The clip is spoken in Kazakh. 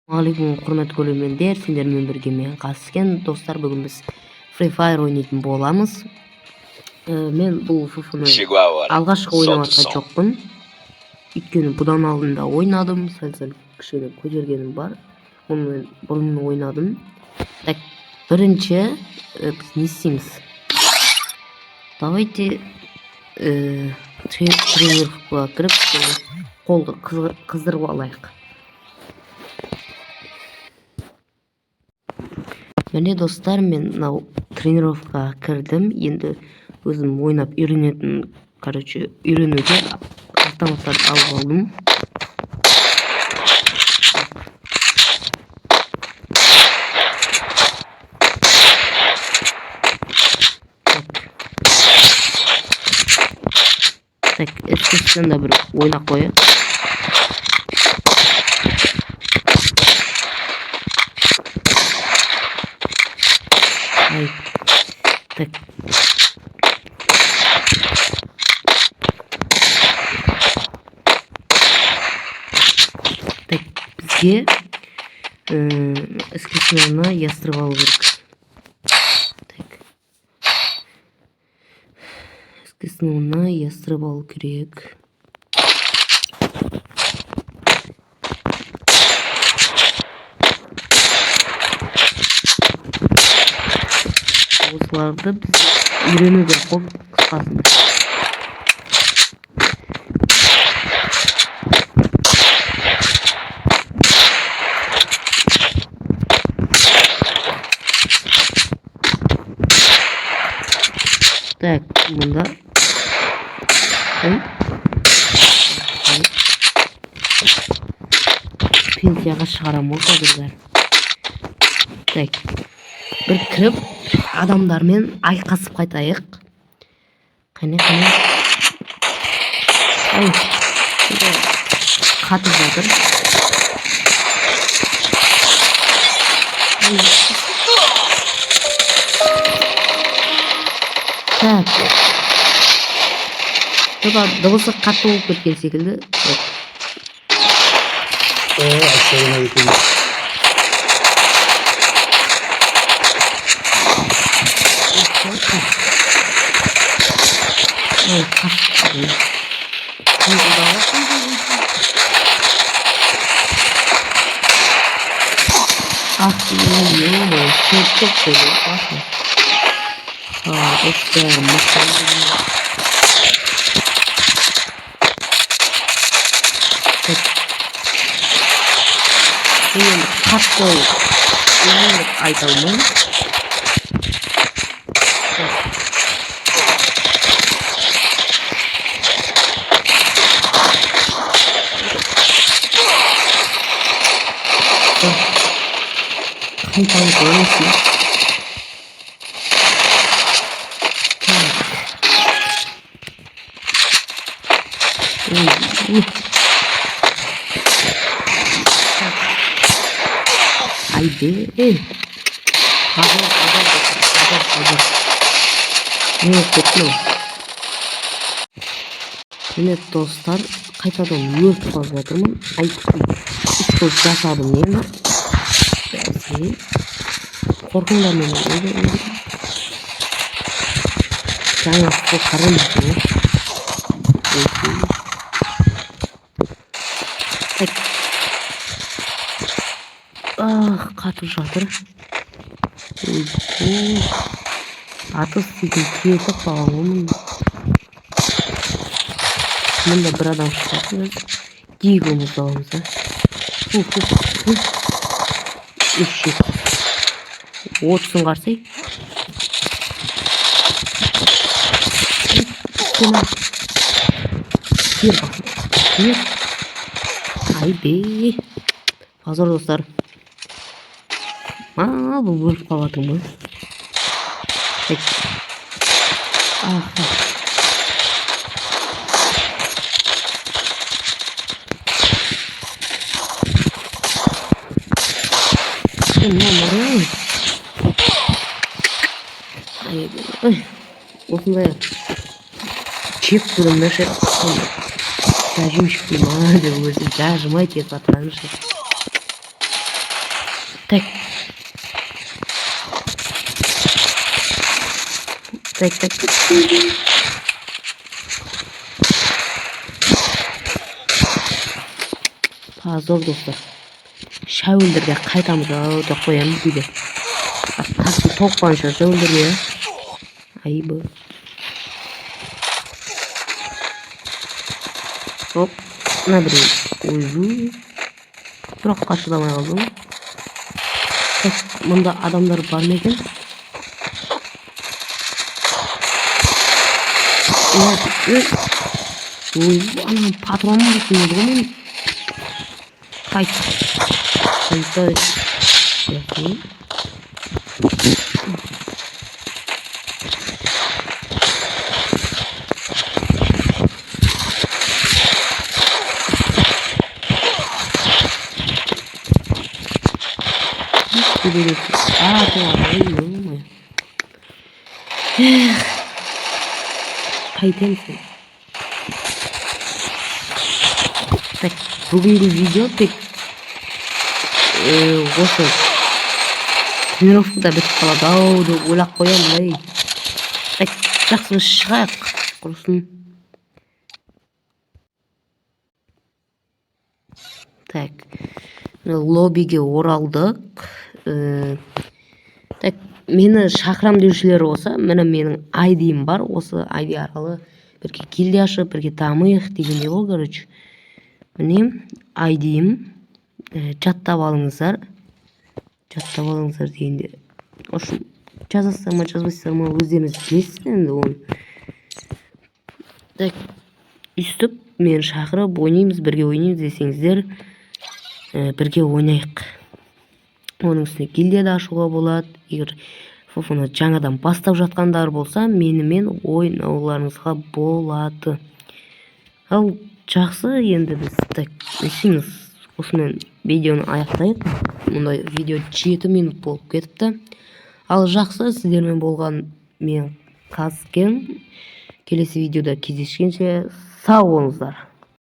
Алейкум, құрметті көрермендер, сендермен бірге мен Қаскен. Достар, бүгін біз Free Fire ойнайтын боламыз. Мен бұл фуфыны алғашқы ойнаватқан жоқпын. Өйткені бұдан алдында ойнадым, сәл кішкене көтергенім бар. Оны бұрын ойнадым. Так, бірінші біз не істейміз? Давайте тренировкаға кіріп, қолды қыздырып алайық. Міне достар, мен мынау тренировкаға кірдім. Енді өзім ойнап үйренуге автоматтарды алып алдым. Так, естественно бір ойнақ қояйық. Так. Так, бізге іске ястырып алу керек. Так. Іске ястырып алу керек. Осыларды біз үйрену керек қой, қысқасын. Так, мұнда пенсияға шығарам ол қазіргі. Так, бір кіріп адамдармен айқасып қайтайық. Қане. Ай, қатып жатыр. Так. Дыбысы қатты болып кеткен секілді. Haydi. Hazır. Ne ketmiyor. Yine dostlar, қайтадан өрт қалып жатырмын. Үш топ жасадым енді. Қорқыңдар мені. Жаңа сол қараймын. Қатып жатыр. Атыс деген кетіп қалған оның. Мұнда бір адам шығатын өз. Дигімізді аламыз. Үшшек. Отсын қарсай. Айбе. Азыр достар. Бұл өліп қалатын бұл. Осындай чек бөлімді жажым шықпейм, деп өзі жажымай тек атқанышы. Так. Так. Зор достар. Шәуілдерге қайтамыз деп қоямыз дейді. Тасын тоқпанша шәуілдерге. Айбы. Хоп. Мына бір өзі. Бірақ қашыдамай қалдым. Мұнда адамдар бар ма екен? Анам патроным дейтін еді ғой мен. Қайта. Қайтемсің. Так, бүгінгі видео тек осы тренировкада бітіп қалады деп ойлап қоямын. Так, жақсы шығайық құрсын. Так, лоббиге оралдық. Так, мені шақырам деушілер болса, міне менің айдиім бар. Осы айди арқылы бірге гильдия ашып, бірге дамиық дегенде ғой, короче. Міне айдиім. Жаттап алыңыздар. Дегенде. Ошын жазасыздар ма, жазбайсыздар ма, өздеріңіз білесіздер енді оны. Так, үстіп мені шақырып ойнаймыз, бірге ойнаймыз десеңіздер, бірге ойнайық. Оның үстіне гильдия да ашуға болады. Егер фуфуны жаңадан бастап жатқандар болса, менімен ойнауларыңызға болады. Ал жақсы, енді біз так несеңіз осымен видеоны аяқтайық. Мұндай видео 7 минут болып кетіпті. Ал жақсы, сіздермен болған мен Қазкен. Келесі видеода кездескенше сау болыңыздар.